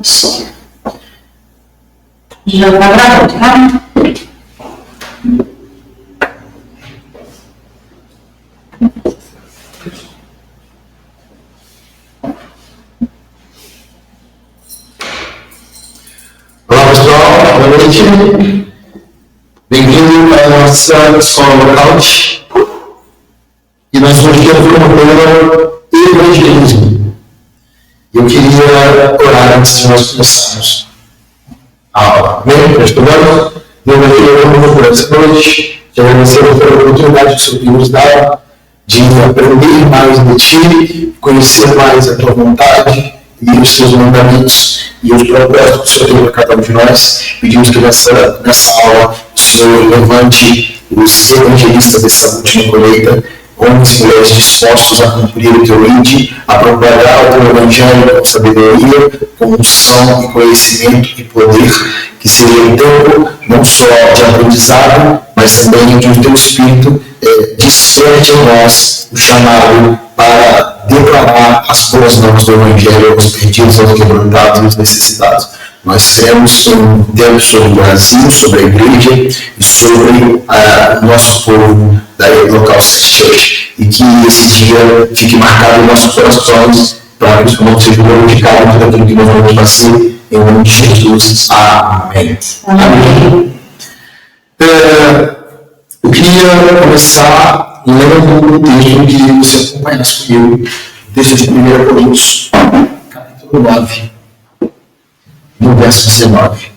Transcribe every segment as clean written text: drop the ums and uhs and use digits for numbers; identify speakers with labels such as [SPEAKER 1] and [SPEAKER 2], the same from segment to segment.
[SPEAKER 1] Só. Já está gravando, tá?
[SPEAKER 2] Olá pessoal, boa noite. Bem-vindo à nossa escola local. E nós vamos ter como tema evangelismo. Eu queria orar antes de nós começarmos a aula. Bem, nós estudamos. Deus vai ter por essa noite. Te agradecemos pela oportunidade que o Senhor nos dá de aprender mais de Ti, conhecer mais a Tua vontade e os Seus mandamentos e os propósitos que o Senhor tem para cada um de nós. Pedimos que nessa aula o Senhor levante os evangelistas dessa última colheita, homens e mulheres dispostos a cumprir o Teu ide, a propagar o Teu Evangelho com sabedoria, com unção e conhecimento e poder, que seja um tempo não só de aprendizado, mas também de o Teu Espírito desperte em nós o chamado para declarar as boas novas do Evangelho aos perdidos, aos quebrantados e aos necessitados. Nós cremos em um tempo sobre o Brasil, sobre a igreja e sobre o nosso povo da local Church. E que esse dia fique marcado em nossos corações para que o Senhor seja glorificado por tudo aquilo que nós vamos fazer. Em nome de Jesus. Amém. Amém. Eu queria começar lendo um texto que você acompanhasse comigo, o texto de 1 Coríntios, capítulo 9, no verso 19.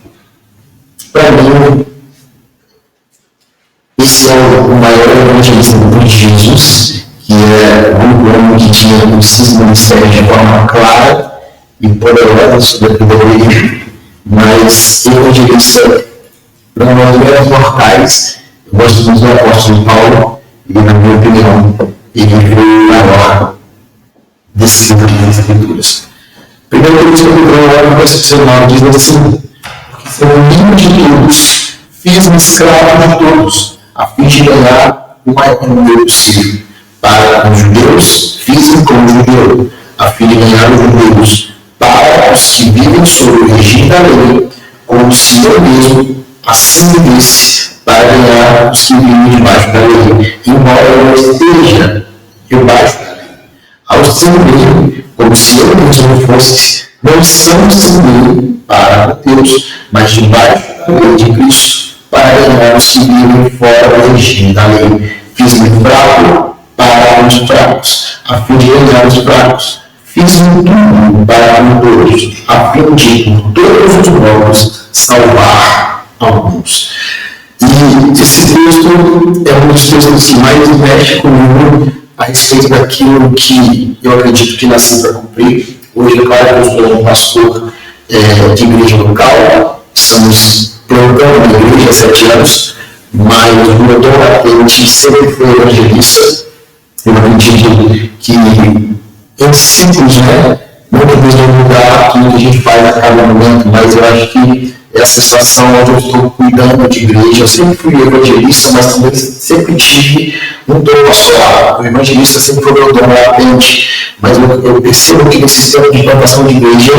[SPEAKER 2] Para mim, esse é o maior evangelismo de Jesus, que é um homem que tinha o seu ministério de forma clara e poderosa sobre a vida dele, mas evangelista para nós meros mortais. Eu gosto muito do apóstolo Paulo e, na minha opinião, ele veio maior desse livro das Escrituras. Primeiro Coríntios capítulo 9, verso 19 diz assim: porque sendo livre de todos, fiz-me escravo de todos, a fim de ganhar o maior número possível. Para os judeus, fiz-me como judeu, a fim de ganhar os judeus. Para os que vivem sob o regime da lei, como se eu mesmo assim visse, para ganhar os que vivem debaixo da lei, embora eu não esteja debaixo da lei. Ao servir, como se eu mesmo fosse, não estamos servindo para Deus, mas debaixo da lei de Cristo, para ganhar os que vivem fora do regime da lei. Fiz-me fraco para os fracos, a fim de ganhar os fracos. Fiz-me tudo para todos, a fim de, por todos os modos, salvar alguns. E esse texto é um dos textos que mais mexe comigo a respeito daquilo que eu acredito que nasci para cumprir. Hoje, é claro, eu sou um pastor de igreja local, estamos plantando uma igreja há 7 anos, mas o meu dom latente sempre foi evangelista. Eu acredito que em ciclos, muitas vezes não mudar aquilo que a gente faz a cada momento, mas eu acho que essa situação onde eu estou cuidando de igreja, eu sempre fui evangelista, mas também sempre tive um dom pastoral. O evangelista sempre foi meu dom latente, mas eu percebo que nesse tempo de plantação de igreja,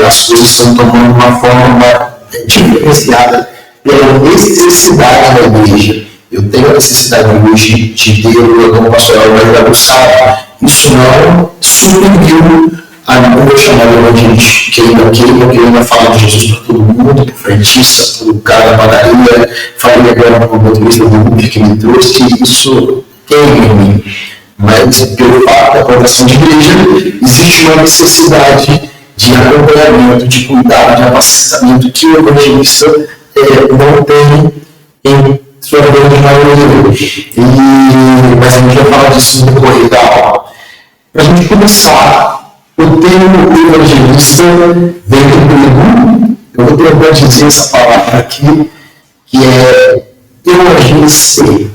[SPEAKER 2] as coisas estão tomando uma forma diferenciada pela necessidade da igreja. Eu tenho a necessidade hoje de ter o meu dom pastoral mais aguçado. Isso não suprimiu o meu chamado evangelista, que eu ainda falo de Jesus para todo mundo, para o frentista, para o cara da padaria, falei agora para o motorista do Uber que me trouxe, que isso tem em mim. Mas, pelo fato da plantação de igreja, existe uma necessidade de acompanhamento, de cuidado, de apacentamento que o evangelista não tem em sua grande maioria. Mas a gente vai falar disso no decorrer da aula. Para a gente começar, o termo evangelista vem do grego. Eu vou tentar dizer essa palavra aqui, que é euagiste.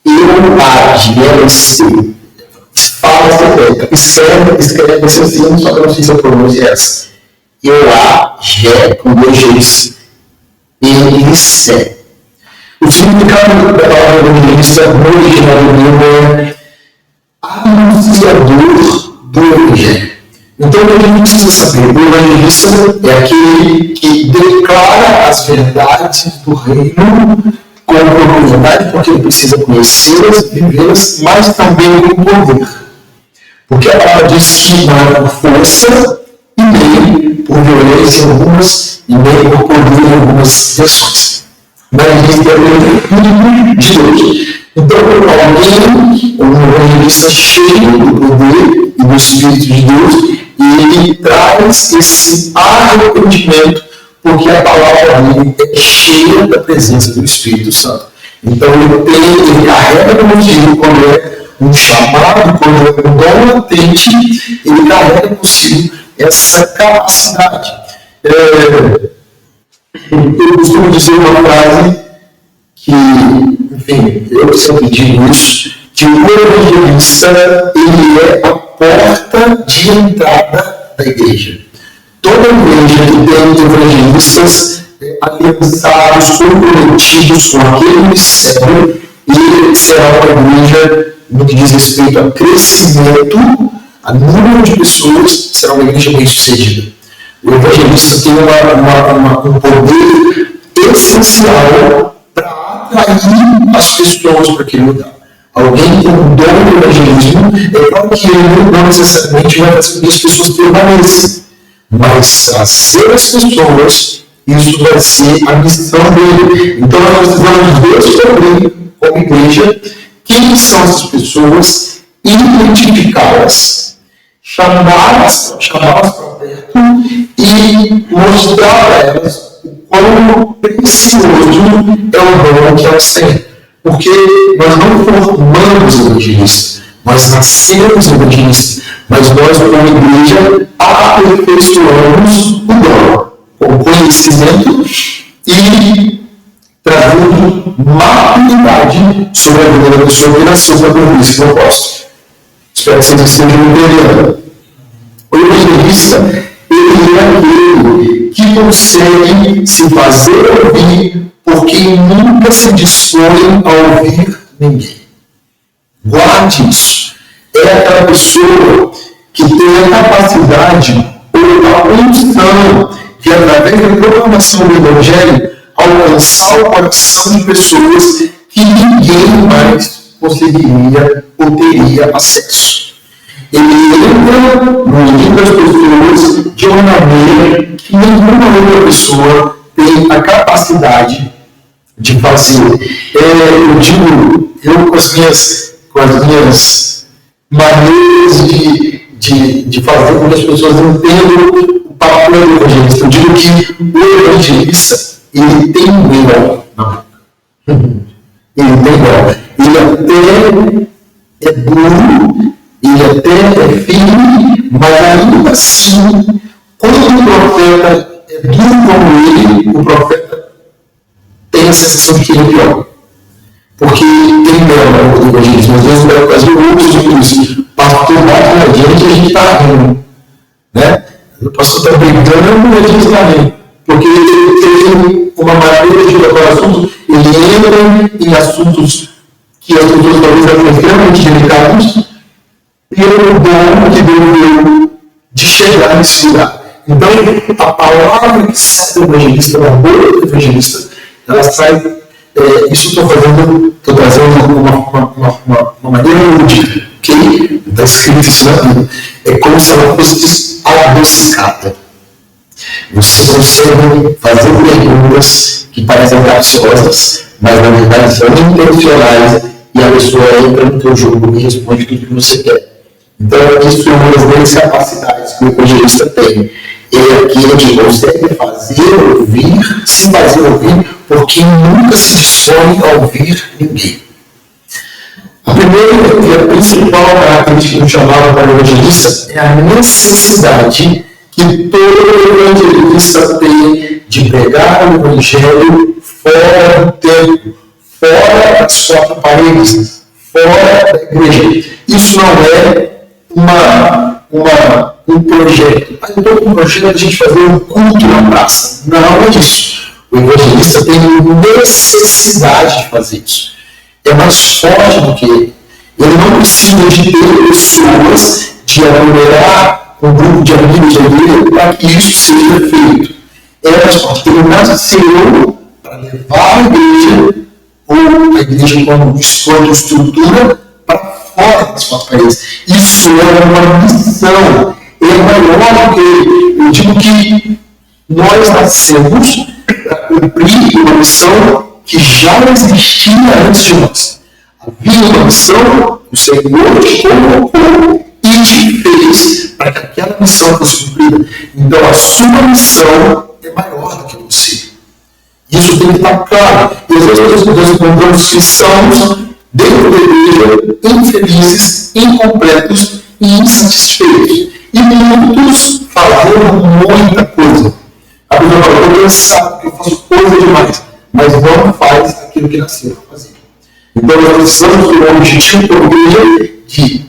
[SPEAKER 2] Euagiste. Escreve esse assim, só que eu não sei se eu pronuncio essa. Euagé, com 2 Gs. Elisse. O significado da palavra evangelista no original do grego é anunciador do evangelho. Então, o que a gente precisa saber? O evangelista é aquele que declara as verdades do reino com propriedade, porque ele precisa conhecê-las, vivê-las, mas também com poder. Porque a palavra diz que não é por força e nem por violência algumas, e nem por poder em algumas versões. Mas ele é o Espírito de Deus. Então, alguém, um evangelista cheio do poder e do Espírito de Deus, ele traz esse arrependimento, porque a palavra dele é cheia da presença do Espírito Santo. Então, ele carrega consigo, quando é um chamado, quando é um dom latente, ele carrega consigo essa capacidade. Eu costumo dizer uma frase que, enfim, eu sempre digo isso, que o evangelista, ele é a porta de entrada da igreja. Toda igreja que tem evangelistas aliançados, comprometidos com aquele ministério, ele será uma igreja no que diz respeito a crescimento, a número de pessoas, será uma igreja bem sucedida. O evangelista tem um poder essencial para atrair as pessoas para aquele lugar. Alguém com um dom do evangelismo, é claro que ele não necessariamente vai fazer com que as pessoas permaneçam, mas trazer as pessoas, isso vai ser a missão dele. Então nós precisamos descobrir, como igreja, quem são essas pessoas, identificá-las, chamá-las para perto e mostrar a elas o quão precioso é o dom que elas têm. Porque nós não formamos evangelistas, nós nascemos evangelistas, mas nós, como igreja, aperfeiçoamos o dom com conhecimento e trazendo maturidade sobre a vida da pessoa que nasceu para cumprir esse propósito. Espero que vocês estejam entendendo. O evangelista, ele é aquele que consegue se fazer ouvir por quem nunca se dispõe a ouvir ninguém. Guarde isso. É aquela pessoa que tem a capacidade ou a unção de, através da proclamação do Evangelho, alcançar o coração de pessoas que ninguém mais conseguiria ou teria acesso. Ele entra no meio das pessoas de uma maneira que nenhuma outra pessoa tem a capacidade de fazer. Eu digo, eu com as minhas maneiras de fazer com que as pessoas entendam o papel do evangelista. Eu digo que o evangelista, ele tem mel na boca. Ele tem mel. Ele até é duro, ele até é firme, mas ainda assim, quando o profeta é duro como ele, o profeta tem a sensação de que ele é pior. Porque tem mel no evangelismo. Às vezes, por ocasião, outros dizem, pastor bate na gente e a gente está rindo. Né? O pastor está brigando e a gente está rindo. Porque ele tem uma maneira de levar assuntos, ele entra em assuntos que as pessoas talvez são extremamente delicados, pelo dom que Deus deu de chegar nesse lugar. Então, a palavra que sai do evangelista, da boca do evangelista, ela sai. Isso estou trazendo uma maneira lúdica, ok? Está escrito isso na Bíblia. É como se ela fosse adocicada. Você consegue fazer perguntas que parecem capciosas, mas na verdade são intencionais, e a pessoa entra no teu jogo e responde tudo que você quer. Então, isso é uma das grandes capacidades que o evangelista tem. Ele é aquele que consegue se fazer ouvir, porque nunca se dispõe a ouvir ninguém. A primeira e a principal característica do chamado para o evangelista é a necessidade que todo evangelista tem de pregar o evangelho fora do templo, fora das quatro paredes, fora da igreja. Isso não é um projeto. Eu estou com um projeto de a gente fazer um culto na praça. Não é isso. O evangelista tem necessidade de fazer isso. É mais forte do que ele. Ele não precisa de ter pessoas, de aglomerar um grupo de amigos ali para que isso seja feito. Elas teriam nasceu para levar a igreja, ou a igreja como escolha de estrutura, para fora das quatro paredes. Isso é uma missão, é maior do que, eu digo que nós nascemos para cumprir uma missão que já existia antes de nós. Havia uma missão, o Senhor te colocou e te fez para que aquela missão fosse cumprida. Então a sua missão é maior do que você. Isso tem que estar claro. E às vezes nós encontramos cristãos dentro da igreja infelizes, incompletos e insatisfeitos. E muitos fazendo muita coisa. A pessoa fala, eu estou cansado, porque eu faço coisa demais. Mas não faz aquilo que nasceu para fazer. Então nós precisamos ter um objetivo para a igreja de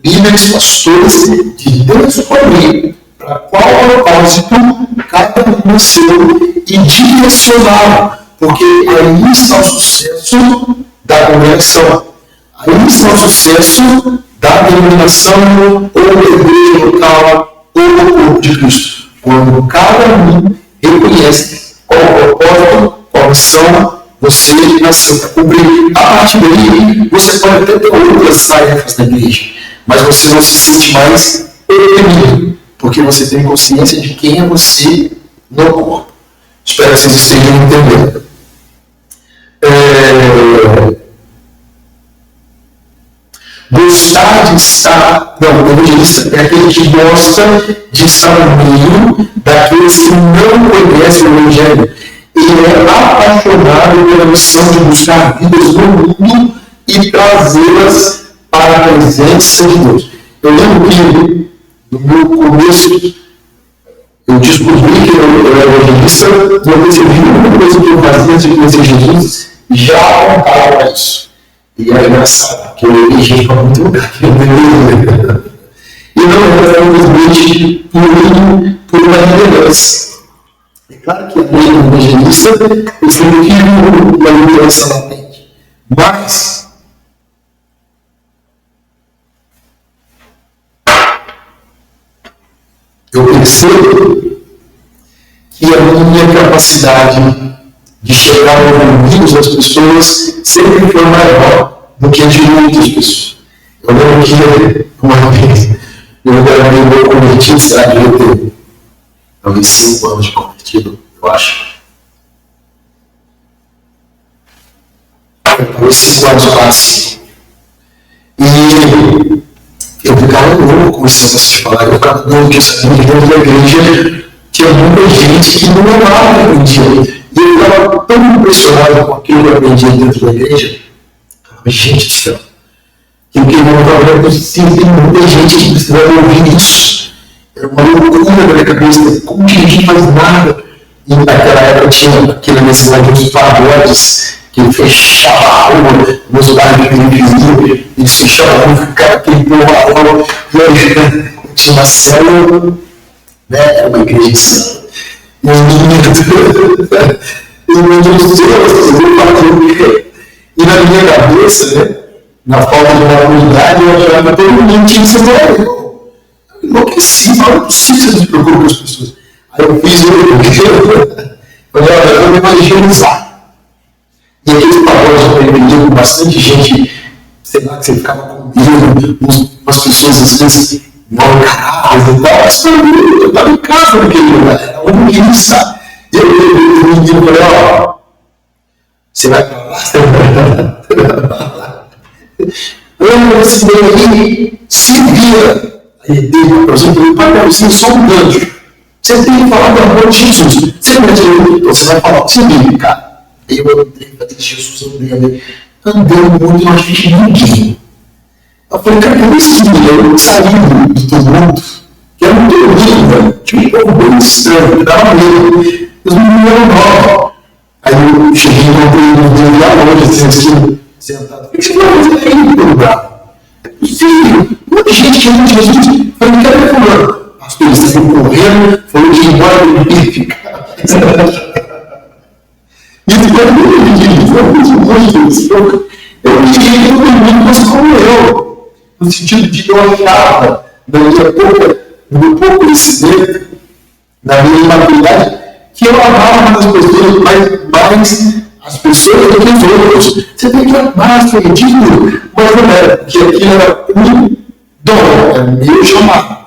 [SPEAKER 2] líderes, pastores, de descobrir para qual propósito cada um nasceu e direcioná-lo. Porque aí está o sucesso da congregação. Aí está o sucesso da denominação ou da igreja local ou do corpo de Cristo. Quando cada um reconhece qual o propósito, qual a missão você nasceu para cumprir. A partir daí, você pode até ter outras tarefas da igreja, mas você não se sente mais oprimido, porque você tem consciência de quem é você no corpo. Espero que vocês estejam entendendo. Gostar de estar, não, evangelista é aquele que gosta de estar no meio daqueles que não conhecem o Evangelho. Ele é apaixonado pela missão de buscar vidas no mundo e trazê-las para a presença de Deus. Eu lembro que no meu começo eu descobri que eu era evangelista, uma vez eu vi uma coisa que eu fazia antes de conhecer Jesus, já apontava para isso. E é engraçado, porque eu vi gente para muito lugar que eu não lembro. E não era simplesmente por uma liderança. É claro que a lei do evangelista eu sempre tive uma liderança latente. Mas eu percebo que a minha capacidade de chegar aos ouvidos das pessoas sempre foi maior do que a de muitas pessoas. Eu lembro que uma vez eu gravei meu convertido, será que eu tenho talvez 5 anos de convertido, eu acho. Talvez 5 anos quase. E eu ficava louco com esse negócio de falar, eu ficava louco, eu sabia que dentro da igreja tinha muita gente que não amava o evangelho. E eu estava tão impressionado com aquilo que eu aprendi dentro da igreja. Gente do céu, que eu queria falar para vocês, tem muita gente que precisa ouvir isso. Era uma loucura na minha cabeça, como que a gente faz nada? E naquela época tinha aquele necessidade dos pagodes, que fechava a rua, nos lugares de invisível, eles fechavam a rua, ficava aquele povo a rua, e hoje tinha uma célula, né? Era uma igreja de santa. E meu Deus do céu, e na minha cabeça, né, na falta de uma comunidade, eu achava que todo mundo tinha que ser eu enlouqueci, não é possível que você se preocupe com as pessoas. Aí eu fiz falei, olha, eu vou evangelizar. E aquele pacote eu aprendi com bastante gente, sei lá, que você ficava com medo, umas pessoas às vezes mal encaradas e tal, mas para mim, eu estava em casa naquele lugar, era onde eu queria estar. E eu falei, ó, você vai para lá, você vai para lá. Esse daí se vira. Aí ele, por exemplo, pai, você é só um gancho. Você tem que falar do amor de Jesus. Você não é Jesus, você vai falar o que você vive, cara. Aí eu andei para Jesus, andei muito, não achei ninguém. Eu falei, cara, cadê esses meninos saindo de todo mundo? Que era muito lindo, velho. Tinha um pouco bem estranho, dava medo. Os meninos eram novos. Aí eu cheguei e encontrei lá longe, assim, sentado. O que você vai fazer aí no lugar? É possível. Muita gente que não Jesus. Falei, cadê fulano? Pastor, eles estão correndo, falou que ia embora e ficar. E depois eu entendi, foi muito bom isso. Eu entendi que todo mundo fosse como eu. No sentido de que eu achava, daqui a pouco, no meu pouco conhecimento, na minha imaturidade, que eu amava umas pessoas mais as pessoas do que os outros. Você tem que amar, isso é ridículo, mas não era, porque aquilo era um dom, era meu chamado,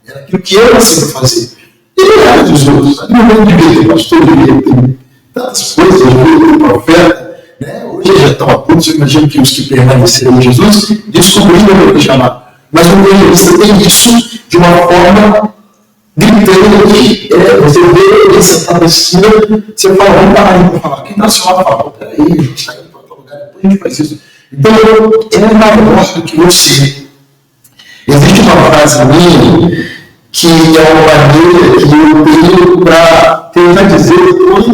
[SPEAKER 2] era aquilo que eu nasci para fazer. E não era dos outros, não devia ter pastor, devia ter tantas coisas, devia ter profeta. Né? Hoje já estão a ponto, eu imagino que os que permaneceram em Jesus descobriram o meu chamado. Mas o evangelista tem isso de uma forma gritando que você vê ele sentado assim, você fala, vamos parar aí para falar. Quem está seu lado fala, peraí, a gente está indo para outro lugar, depois a gente faz isso. Então, é maior do que você. Existe uma frase minha que é uma maneira que eu tenho para tentar dizer o quanto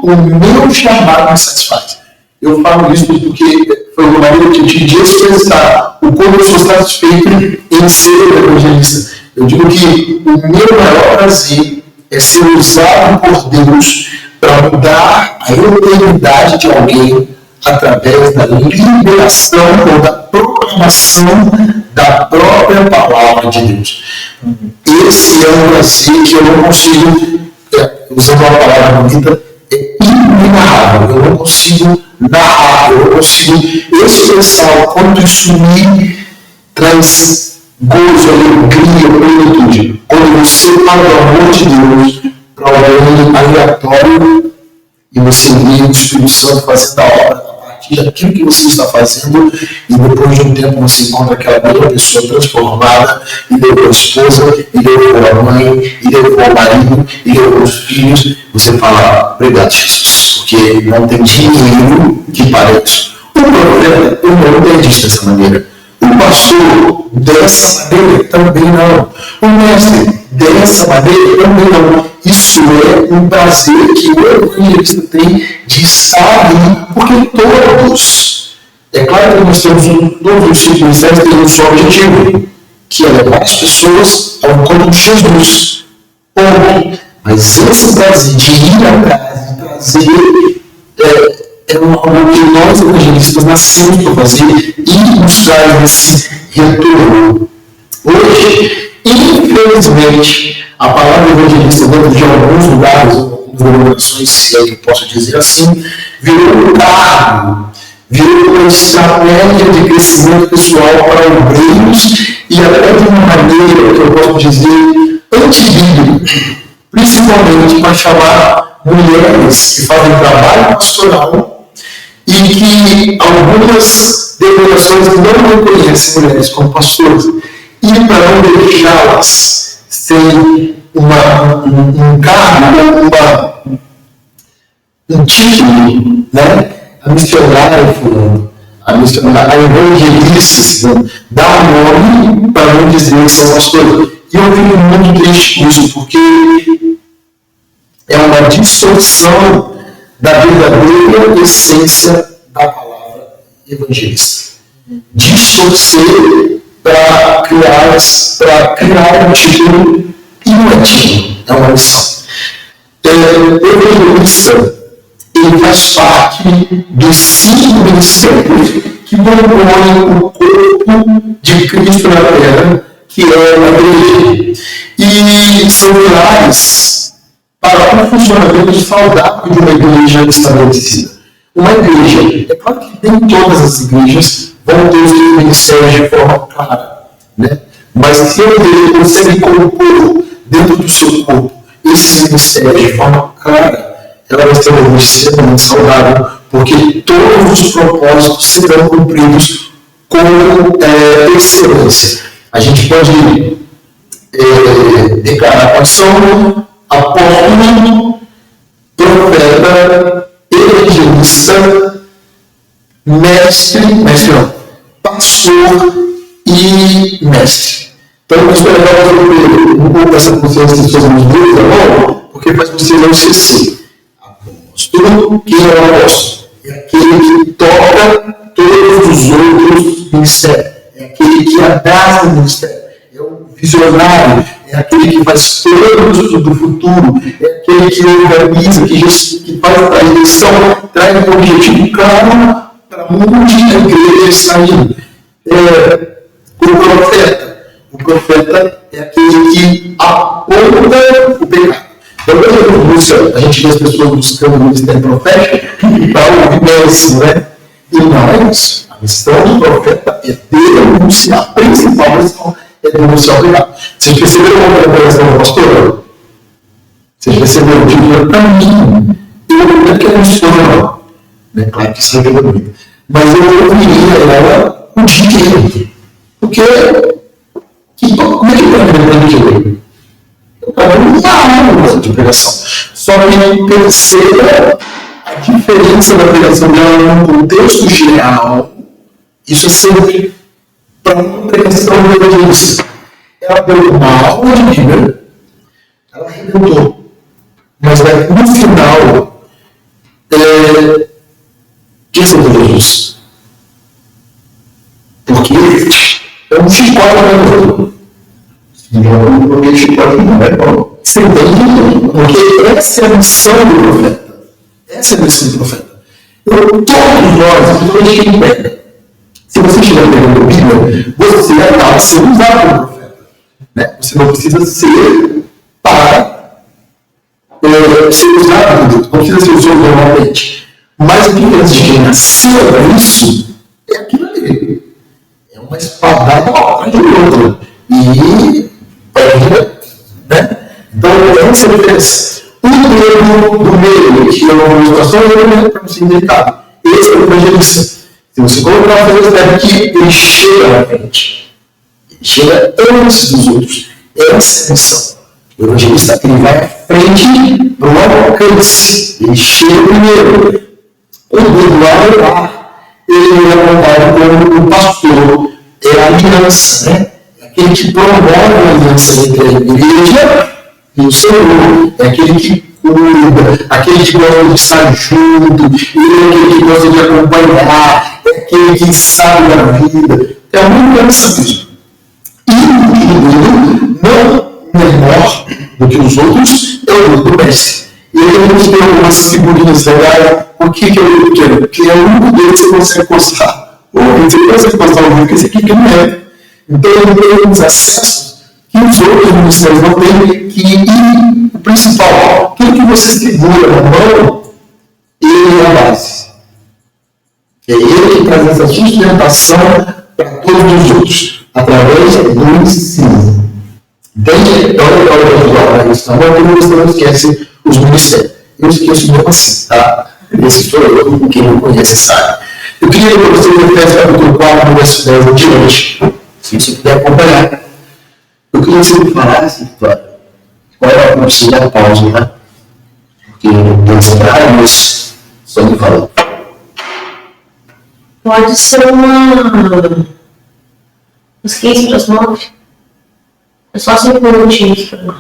[SPEAKER 2] o meu chamado me satisfaz. Eu falo isso porque foi uma maneira que eu tive de expressar o quanto eu sou satisfeito em ser evangelista. Eu digo que o meu maior prazer é ser usado por Deus para mudar a eternidade de alguém através da liberação ou da proclamação da própria palavra de Deus. Esse é um prazer que eu não consigo, usando uma palavra bonita, é inenarrável. Eu não consigo narrar, eu não consigo expressar o quanto isso me traz gozo, alegria, plenitude. Quando você fala do amor de Deus para alguém aleatório e você vê o Espírito Santo fazendo a obra a partir daquilo que você está fazendo, e depois de um tempo você encontra aquela mesma pessoa transformada, e levou a esposa, e levou a mãe, e levou o marido, e levou os filhos, você fala, obrigado, Jesus, porque não tem dinheiro que pareça. O profeta, eu não entendi dessa maneira. O pastor, dessa maneira, também não. O mestre, dessa maneira, também não. Isso é um prazer que o evangelista tem de estar ali, porque todos, é claro que nós temos todos os tipos de ministérios têm um só objetivo, que é levar as pessoas ao encontro de Jesus. Mas esse prazer de ir atrás, de trazer, é algo que nós evangelistas nascemos para fazer e nos traz esse retorno. Hoje, infelizmente, a palavra evangelista dentro de alguns lugares, algumas denominações, se é que posso dizer assim, virou um cargo, virou uma estratégia de crescimento pessoal para obreiros e até de uma maneira que eu posso dizer antibíblica, principalmente para chamar mulheres que fazem trabalho pastoral e que algumas denominações não reconhecem mulheres como pastores, e para não deixá-las sem um cargo, um título, né? A missionária fulano, a evangelista, dá um nome para não dizer que são pastores. E eu fico muito triste com isso, porque é uma distorção da verdadeira essência da palavra evangelista. Distorcer para criar um título e não é título, é uma missão. O evangelista, ele faz parte dos 5 ministérios que compõem o corpo de Cristo na terra, que é a igreja. E são pilares para o funcionamento saudável de uma igreja estabelecida. Uma igreja, é claro que nem todas as igrejas vão ter os seus ministérios de forma clara, né? Mas se a igreja consegue compor dentro do seu corpo esses ministérios de forma clara, ela vai ser uma igreja extremamente saudável, porque todos os propósitos serão cumpridos com excelência. A gente pode declarar quais são apóstolo, profeta, evangelista, pastor e mestre. Então, eu gostaria de dar um pouco dessa consciência de todos os dois, tá bom? Porque faz você não esquecer. Apóstolo, quem é o apóstolo? É aquele que toca todos os outros ministérios. É aquele que abraça o ministério. É o visionário. É aquele que faz planos do futuro. É aquele que organiza, que faz a direção, traz um objetivo claro para onde a igreja está indo. O profeta. O profeta é aquele que aponta o pecado. Então, quando a gente vê as pessoas buscando o ministério profético para ouvir bênção, né? E não é isso. A missão do profeta é denunciar, a principal missão é denunciar o pecado. Vocês perceberam a comparação do pastor? Vocês perceberam que para mim, eu não quero mencionar, né? Claro que isso não é muito. Mas eu ouviria ela o dia inteiro. Porque, como é que eu estou vendo o dia inteiro? Eu estava numa aula de pregação. Só que perceba a diferença da pregação dela num contexto geral. Isso é sempre para uma pregação de evangelista. Ela deu uma aula de Bíblia, ela arrebentou. Mas no final, quem foi Jesus? Porque é um chicote para o não, porque chicote não é bom. Você entende? Porque essa é a missão do profeta. Essa é a missão do profeta. Todos nós, todos quem pega. Se você estiver pegando a Bíblia, você acaba sendo usado como profeta. Né? Você não precisa ser para ser usado, não precisa ser usado normalmente. Mas a diferença de quem nasceu para isso é aquilo ali. É uma espadada atrás de outra. E né? Então, essa é a diferença. O medo do meio, que é uma situação, é para ser indicado. Esse é o evangelista. Se você colocar a felicidade aqui, ele chega na frente. Ele chega antes dos outros. Essa é a missão. O evangelista ele vai à frente para o alcance. Ele chega primeiro. O do lado ele é apontado como o pastor. É a aliança, né? É aquele que promove a aliança entre a igreja e o Senhor. É aquele que cuida, aquele que gosta de estar junto, ele é aquele que gosta de acompanhar, é aquele que sabe da vida. É uma aliança mesmo. E o indivíduo não menor do que os outros é o do mestre. E aí a gente tem algumas figurinhas legais. O que é o pequeno? Porque é o único deles que você consegue postar. Ou você consegue postar um porque esse aqui que não é. Então ele tem uns acessos que os outros ministérios não têm. E o principal, tudo que você segura na mão, ele é a base. É ele que traz essa sustentação para todos os outros, através do ensino. Entende? Então, eu quero ajudar na questão, mas você não esquece os ministérios. Eu esqueço mesmo assim, tá? Esse sou eu, quem não conhece sabe. Eu queria que você Efésios capítulo 4, verso 10 adiante, se você puder acompanhar. Eu queria que você me falasse, Vitória, qual é a função da pausa, né? Porque Deus traz, mas só me falando.
[SPEAKER 1] Pode ser uns 15 para as 9. É só 5 minutinhos para lá.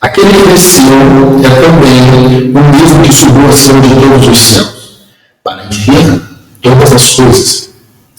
[SPEAKER 2] Aquele que desceu é também o mesmo que subiu acima de todos os céus, para encher todas as coisas.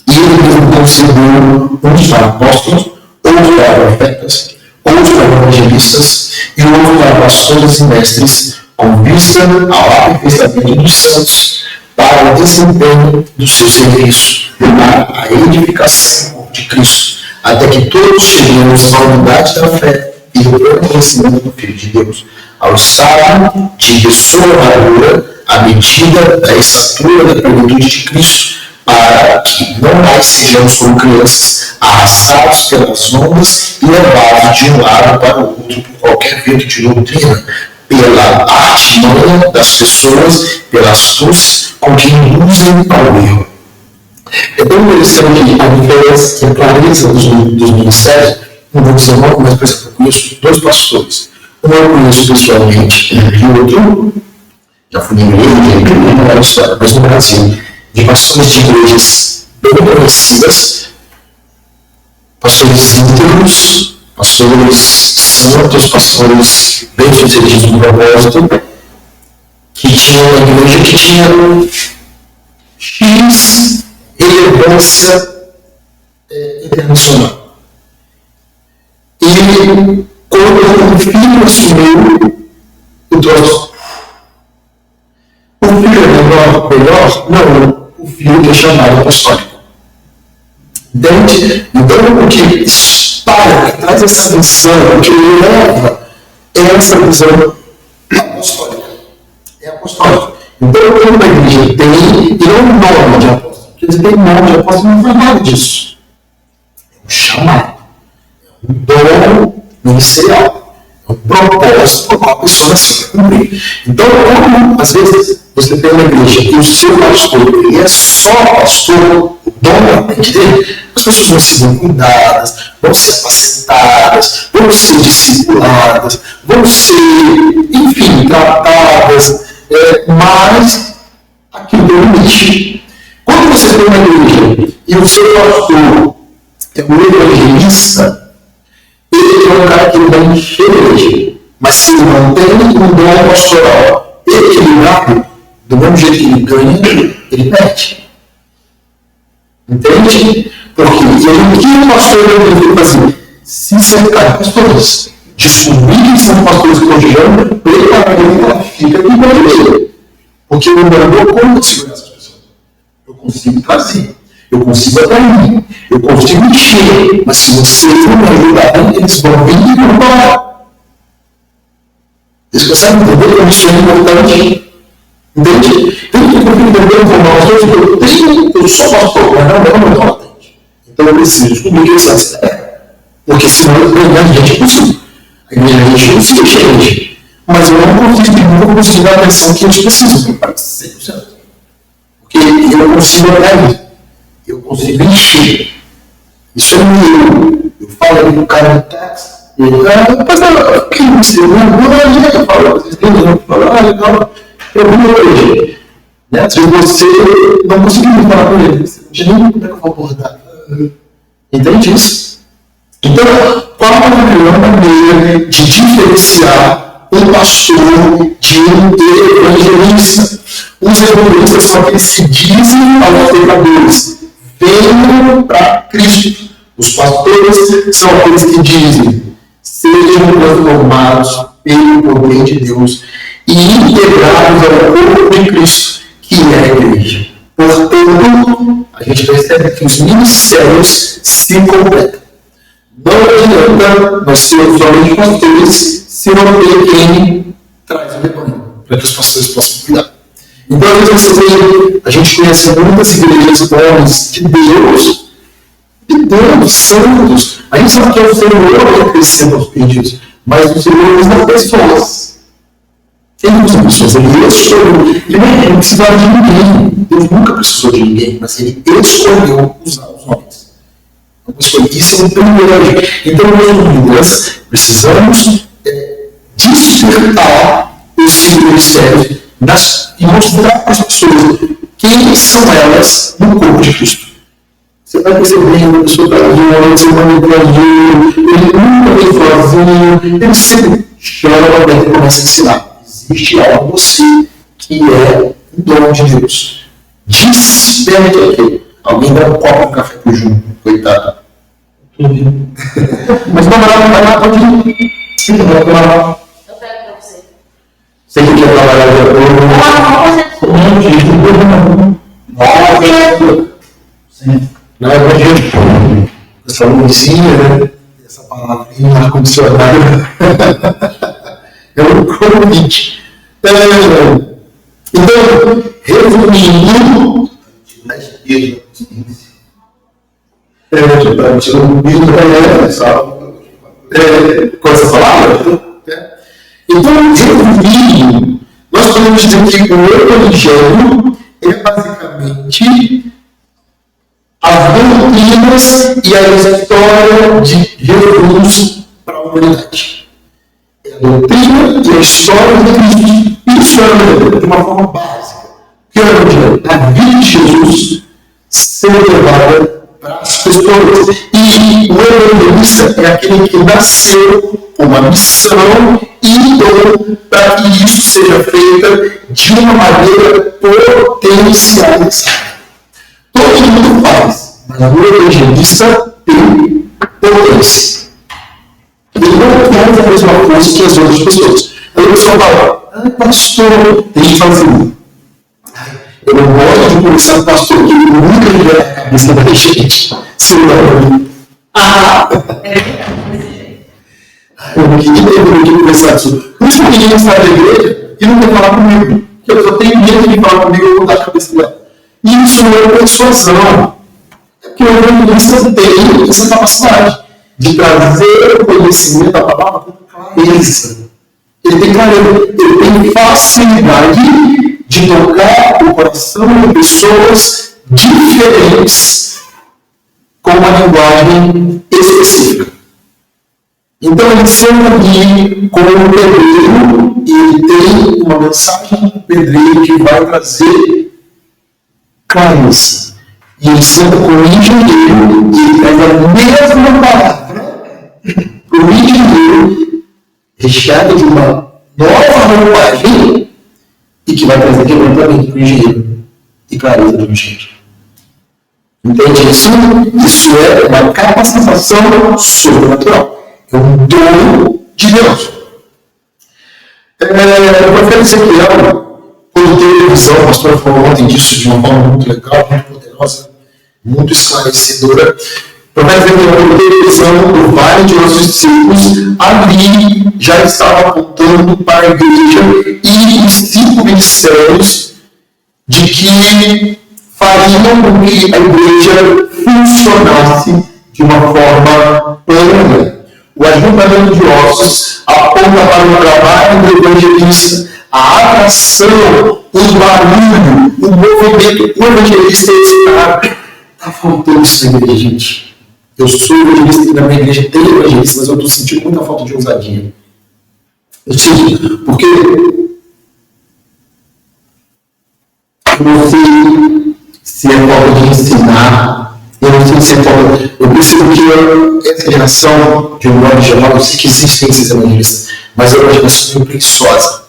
[SPEAKER 2] E ele mesmo concedeu uns para apóstolos, outros para profetas, outros para evangelistas e outros para pastores e mestres, com vista ao aperfeiçoamento dos santos, para o desempenho do seu serviço, para a edificação de Cristo, até que todos cheguemos à unidade da fé e o conhecimento do Filho de Deus, ao estado de sua madura, à medida da estatura da plenitude de Cristo, para que não mais sejamos como crianças, arrastados pelas ondas e levados de um lado para o outro por qualquer vento de doutrina, pela artimanha das pessoas, pelas astúcias com que induzem ao erro. É tão interessante a diferença, a clareza dos ministérios. Não vou dizer uma, mas por exemplo, eu conheço 2 pastores. Um eu conheço pessoalmente, e o outro, já fui na igreja, não era história, mas no Brasil, de pastores de igrejas bem conhecidas, pastores íntegros, pastores santos, pastores bem sucedidos no propósito, que tinham uma igreja que tinha X relevância internacional. E quando o filho assumiu o troço, o filho é melhor? Não, o filho é chamado apostólico. Entende? Então, o que espalha, que traz essa visão, o que leva essa visão apostólica. É apostólico. Então, quando a igreja tem, e não um nome de apóstolo, porque eles têm nome de apóstolo, não foi nada disso. É um chamado. É um dom ministerial. É um propósito para uma pessoa nascer para cumprir. Então, como às vezes você tem uma igreja e o seu pastor ele é só pastor, o dom da dele, as pessoas vão ser cuidadas, vão ser capacitadas, vão ser discipuladas, vão ser, enfim, tratadas, mas aquilo tem um limite. Quando você tem uma igreja e o seu pastor é um evangelista, ele é um cara que vai encher a igreja. Mas se ele não tem um dom pastoral equilibrado, do mesmo jeito que ele ganha, ele perde. Entende? Porque o que o pastor deve fazer? Se cercar de pastores, descobrir que são pastores que estão chegando, preparar ele para fica aqui com ele. Porque eu não dou conta de segurar essas pessoas. Eu consigo trazer, eu consigo atrair, eu consigo encher, mas se vocês não me ajudarem, eles vão vir e vão embora. Vocês conseguem entender como isso é importante? Entende? Tem que entender informações que eu tenho, eu sou pastor, mas não me atende. Então eu preciso descobrir que eles são. Porque senão eu ganho a gente consigo. A igreja não se enche, mas eu não consigo dar a atenção que eles precisam para 100%. Porque eu consigo atrair, eu consigo encher. Isso é meu. Eu falo ali com o cara do táxi, e ele fala, quem você não eu falo, vocês entendem? Eu falo, legal. Eu vi hoje. Né? Se você não conseguir me falar com ele, você não nem como é que eu vou abordar. Entende isso? Então, qual é a melhor maneira de diferenciar um pastor de um evangelista? Os evangelistas são aqueles que dizem aos pecadores: venham para Cristo. Os pastores são aqueles que dizem: sejam transformados pelo poder de Deus e integrados ao corpo de Cristo, que é a igreja. Portanto, a gente percebe que os ministérios se completam. Não adianta nós termos somente pastores se não tem quem traz o rebanho, para que os pastores possam cuidar. Então, às vezes você vê, a gente conhece muitas igrejas, homens de Deus, santos. A gente sabe que é o Senhor que acrescenta aos pedidos, mas o Senhor usa pessoas. Ele usa pessoas, ele escolheu. Ele não precisava de ninguém. Deus nunca precisou de ninguém, mas ele escolheu usar os homens. Isso é um privilégio. Então, nós precisamos despertar esses ministérios e mostrar para as pessoas quem são elas no corpo de Cristo. Você vai perceber uma pessoa Brasil, você vai no Brasil, ele nunca vem sozinho, ele sempre chora e começa a ensinar. Existe algo em você que é o dom de Deus. Desperte aqui. Alguém dá um copo de café pro Júnior, coitado. Mas não vai lá, pode ir. Sim, vai lá.
[SPEAKER 1] Eu pego pra você.
[SPEAKER 2] Você que quer trabalhar de acordo? Sim. Não é pra gente. Essa luzinha, né? Essa palavrinha ar-condicionado. É um convite. Então, resumindo, com essa palavra? Então, resumindo, nós podemos dizer que o Evangelho é basicamente as doutrinas e a história de Jesus para a humanidade. É a doutrina e a história de Cristo. Isso é o Evangelho, de uma forma básica. O que é o Evangelho? A vida de Jesus ser levada para as pessoas. E o evangelista é aquele que nasceu com uma missão e dom para que isso seja feito de uma maneira potencializada. Todo mundo faz, mas o evangelista tem potência. Ele não faz a mesma coisa que as outras pessoas. Aí a pessoa fala, pastor, tem que fazer. Eu não gosto de conversar com o pastor que nunca liga a cabeça da gente. Se não,
[SPEAKER 1] É verdade, desse jeito.
[SPEAKER 2] eu não queria conversar sobre isso. Por isso que ninguém sai da igreja e não quer falar comigo. Porque eu só tenho medo de falar comigo e eu vou dar a cabeça dela. E isso não é persuasão. É porque o evangelista tem essa capacidade de trazer o conhecimento da palavra com clareza. Ele tem clareza, ele tem facilidade de tocar o coração de pessoas diferentes com uma linguagem específica. Então ele senta aqui como um pedreiro e ele tem uma mensagem do pedreiro que vai trazer clareza. E ele senta com o engenheiro e ele traz a mesma palavra para o engenheiro, recheada de uma nova roupagem e que vai trazer quebrantamento para o engenheiro e clareza para o engenheiro. Entende isso? Isso é uma capacitação sobrenatural. É um dom de Deus. O profeta Ezequiel, quando teve visão, o pastor falou ontem disso de uma forma muito legal, muito poderosa, muito esclarecedora. O profeta Ezequiel, quando teve visão do vale de ossos secos, ali já estava apontando para a igreja e os 5 ministérios de que fariam com que a igreja funcionasse de uma forma plena. O ajuntamento de ossos aponta para o trabalho do evangelista, a atração, o barulho, o movimento. O evangelista é esse cara. Está faltando isso na igreja, gente. Eu sou evangelista e na minha igreja tem evangelista, mas eu estou sentindo muita falta de ousadia. Eu sinto, porque eu não sei se é falta de ensinar. Eu não sei se é falta. Eu percebo que essa geração, de um modo geral, eu sei que existem esses evangelistas, mas é uma geração muito preguiçosa.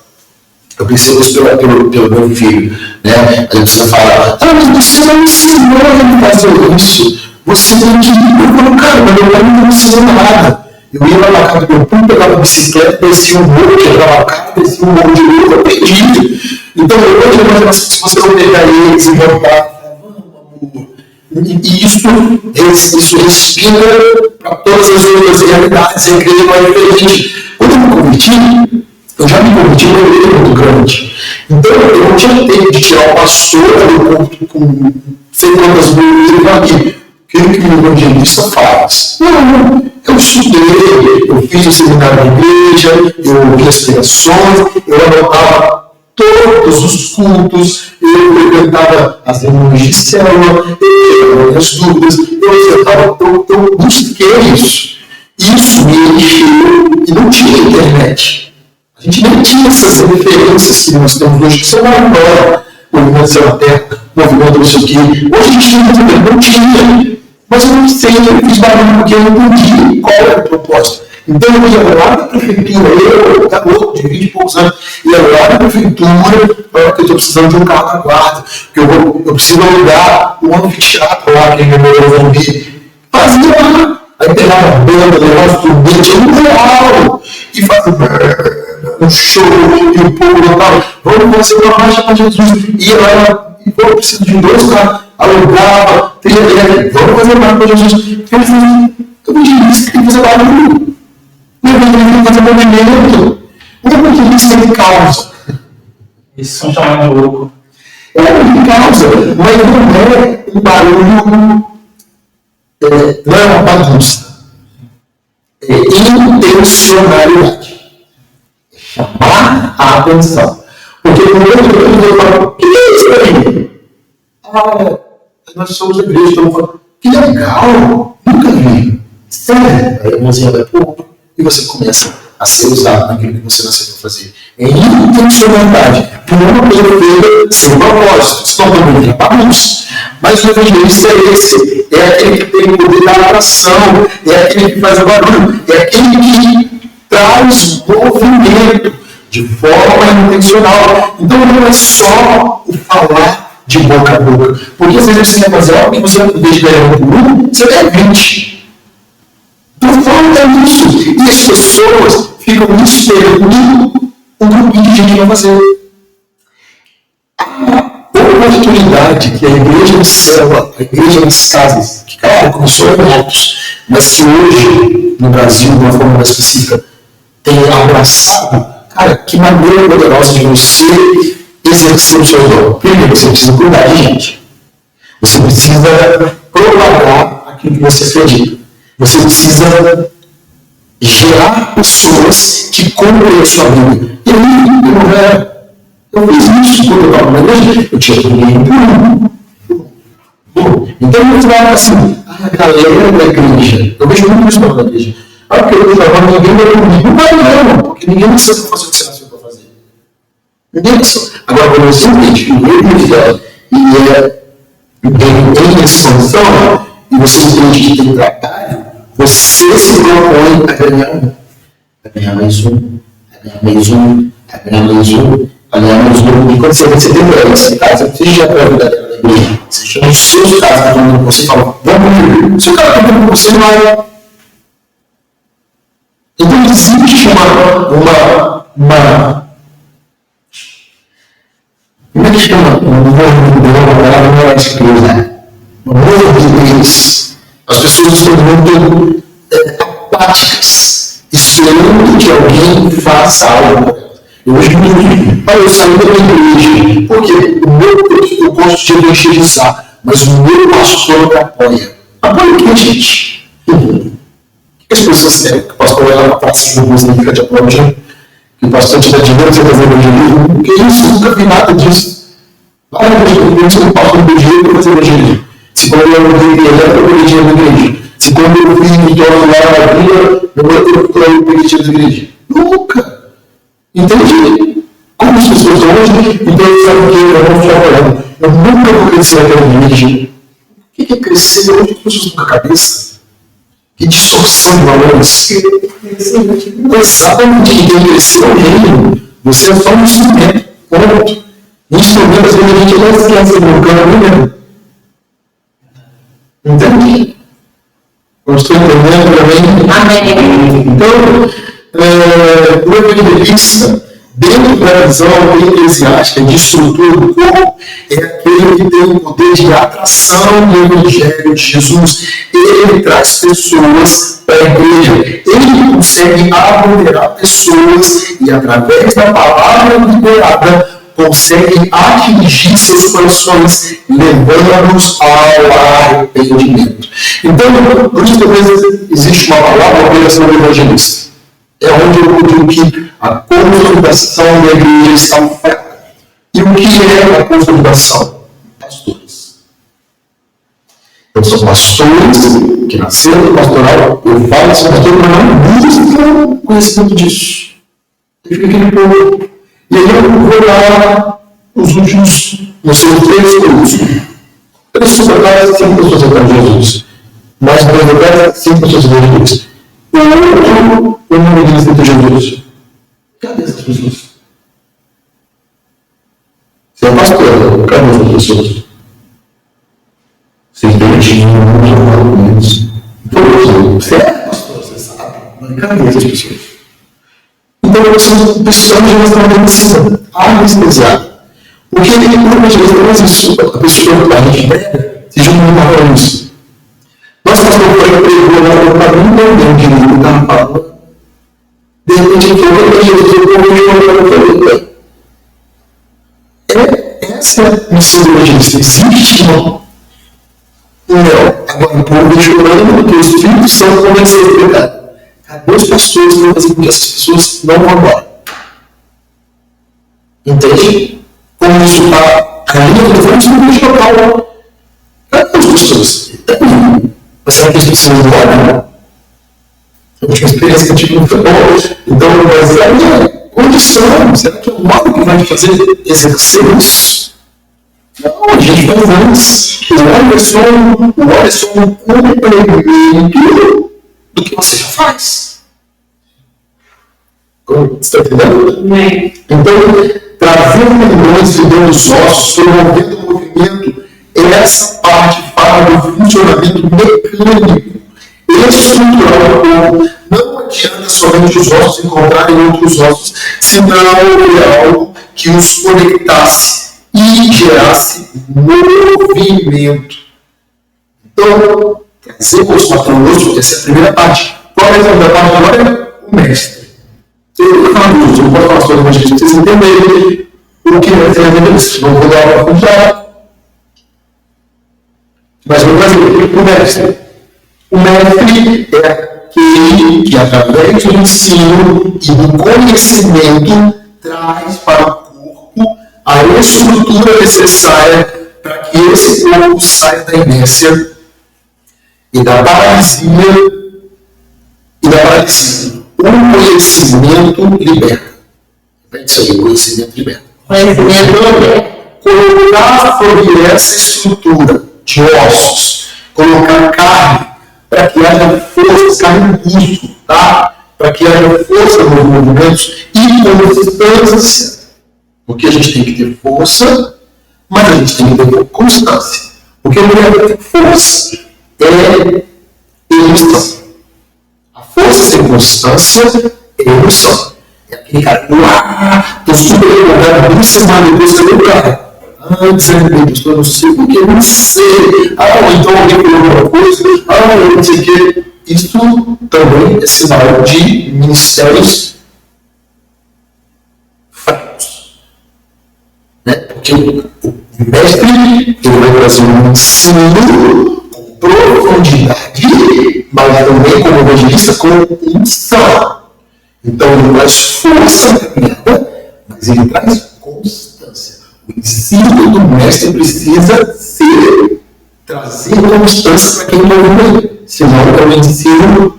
[SPEAKER 2] Eu percebo isso pelo meu filho. Né? A gente fala, mas você não ensinou a fazer isso. Você tem que ir. Eu falo, cara, mas meu pai não ensinou nada. Eu ia lá na casa do meu pai, pegava a bicicleta, descia um morro, quebrava a cara, descia um morro de novo, eu aprendi. Então, hoje, se você não pegar eles e voltar, e isso respira para todas as outras realidades. A igreja não é diferente. Quando eu me converti, eu já me converti numa igreja muito grande. Então, eu não tinha tempo de tirar o pastor do culto com 100 mil aqui. Aquilo que o evangelista faz. Não, eu estudei, eu fiz o seminário da igreja, eu ouvi as pregações, eu anotava todos os cultos, eu frequentava as reuniões de célula, eu tinha as dúvidas, eu busquei isso. Isso me encheu e não tinha internet. A gente nem tinha essas referências que nós temos hoje, que são maiores. Movimento Céu Terra, movimento não sei o quê. Hoje a gente não tinha. Mas eu não sei, eu fiz barulho porque eu não entendi qual era o propósito. Então eu ia lá na prefeitura, eu tá louco, de 20 e poucos anos, ia lá na prefeitura, porque eu estou precisando de um carro da guarda, porque eu preciso alugar um anfiteatro lá, que eu vou ouvir. Fazia lá, aí pegava a banda, levava os instrumentos, um real, e fazia um show, e o povo levava, vamos fazer uma marcha para Jesus, ia lá, e eu preciso de 2 carros, alugava, vamos fazer uma marcha para Jesus. Eu disse, tem que fazer barulho. O evangelista tem que fazer movimento. O evangelista tem causa.
[SPEAKER 3] Esses são chamados de louco.
[SPEAKER 2] É uma causa, mas não é um barulho, não é uma bagunça. É intencionalidade. Chamar a atenção. Porque quando eu falo, o que é isso aí? Nós somos a igreja, estamos falando, que legal, nunca vi. Sério? Aí a mãozinha vai para o ombro e você começa a ser usado naquilo que você nasceu para fazer. É intencionalidade. Não é uma coisa feita sem propósito. Senão também tem bagunça. Mas o evangelista é esse. É aquele que tem o poder da atração. É aquele que faz o barulho. É aquele que traz movimento de forma intencional. Então não é só o falar de boca a boca. Porque às vezes você quer fazer algo que você, em vez de ganhar 1 por 1, você ganha 20. Por falta disso. E as pessoas ficam esperando um grupinho de gente vai fazer. O oportunidade que a igreja de célula, a igreja das casas, que cara, começou em Altos, mas que hoje, no Brasil, de uma forma mais específica, tem abraçado, cara, que maneira poderosa de você exercer o seu dom. Primeiro, você precisa cuidar de gente. Você precisa propagar aquilo que você acredita. Você precisa gerar pessoas que comprem a sua vida. E aí, eu fiz isso quando eu estava na igreja, eu tinha ninguém por então você vai assim, a galera da igreja, eu vejo muito isso na igreja. Porque eu estava ninguém vai comigo. Não vai não, porque ninguém nasceu para fazer o que você nasceu para fazer. Ninguém nasceu. Agora, quando você entende que o reino de Deus tem expansão, e você entende que tem trabalho, você se propõe a ganhar mais um, a ganhar mais um, a ganhar mais um, a ganhar mais um. E quando você tem para essa casa, você já vai ajudar da igreja. Você chama os seus casos, quando você fala, vamos comigo. Se o cara está com você, não vai. Então existe uma como é que chama? Uma morbidez. As pessoas estão muito apáticas, esperando que alguém faça algo. Eu vejo muito, eu saí da minha igreja, porque eu gosto de evangelizar, mas o meu pastor me apoia. Apoia o que, gente? As pessoas querem que o pastor vai lá na praça de música de aplaudir, que o pastor tiver dinheiro para fazer evangelismo, porque isso nunca vi nada disso. Lá na igreja, o pastor não tem dinheiro para fazer evangelismo. Se quando eu não tenho dinheiro, eu peguei dinheiro da igreja. Se quando eu fiz um torno lá na vida, eu peguei dinheiro da igreja. Nunca! Entende? Como as pessoas hoje, então eles sabem que eu não estou trabalhando. Eu nunca vou crescer naquela igreja. O que é crescer hoje? As pessoas com a cabeça. Que distorção de valores. Exatamente, quem tem que crescer é o reino. Você é só um instrumento. Ponto. Instrumento, às vezes a gente não esquece do lugar mesmo. Entende? Não estou entendendo também? Amém. Então, o evangelista, dentro da visão eclesiástica de estrutura do corpo, é aquele que tem o poder de atração do Evangelho de Jesus. Ele traz pessoas para a igreja. Ele consegue apoderar pessoas e, através da palavra liberada, consegue atingir seus corações, levando-os ao arrependimento. Então, por isso, talvez existe uma palavra operação do evangelista. É onde eu digo que a consolidação da igreja está oferta. E o que é a consolidação? Pastores. Então, são pastores que nasceram do pastoral. Eu falo assim, pastor, mas não buscam conhecimento disso. E fica aquele povo. E aí eu vou lá nos últimos, nos seus 3 cultos. 3 sociedades, 5 pessoas atrás de Jesus. Mais 2 atrás, 5 pessoas atrás de Jesus. Eu não me diz de Jesus. Cadê essas pessoas? Você é pastor, cadê essas pessoas? Você entende? Não falo com eles. Você é pastor, você sabe. Mas cadê essas pessoas? Então, você precisa de relacionamento anestesiado. Porque normalmente não existe a pessoa que a gente pega, se junta numa hora isso. Nós estamos pregando lá para não entender o que ele está falando. De repente, ele falou que Jesus essa é a missão do evangelista. Existe não. Agora o povo chorando porque o Espírito Santo convenceu o pecado. Cadê os pastores que vão fazer com que essas pessoas não vão embora? Entende? Como isso está a linha do frente do bicho local. Cadê as pessoas? Mas será que eles precisam ir embora? A última experiência que eu tive não foi boa. Então, mas é a minha condição. Será que é o modo que vai te fazer exercer isso? Não, a gente faz antes. O é só um complemento do que você já faz. Você está entendendo? Então, trazendo milhões de dentro dos ossos, promovendo o movimento, essa parte fala do funcionamento mecânico, estrutural do corpo. Não adianta somente os ossos encontrarem outros ossos, senão é algo que os conectasse. e gerasse movimento. Então, trazer o curso patronoso, essa é a primeira parte. Qual é a segunda parte agora? O mestre. Eu não posso falar sobre o evangelho, vocês entenderem o que é ser evangelista. Não vou dar uma profundidade. Mas vou trazer o mestre. O mestre é aquele que, através do ensino e do conhecimento, traz para o corpo a estrutura necessária para que esse corpo saia da inércia e da paralisia. O conhecimento liberta. É isso aí, o conhecimento liberta. Colocar sobre essa estrutura de ossos, colocar carne, para que haja força, carne e músculo, tá? Para que haja força nos movimentos e constância. Porque a gente tem que ter força, mas a gente tem que ter constância. Porque não é força, é emoção. A força sem constância é emoção. É aquele cara, estou super empolgado, 2 semanas depois que eu cara. Desanimei, eu não sei porque, eu não sei. Então alguém falou alguma coisa, eu não sei o que. Isso também é sinal de ministérios fracos. Né? Porque o mestre ele vai trazer um ensino com profundidade, mas também como evangelista com unção. Então ele traz força na caminhada, mas ele traz constância. O ensino do mestre precisa trazer constância para quem está ouvindo ele. Senão é um ensino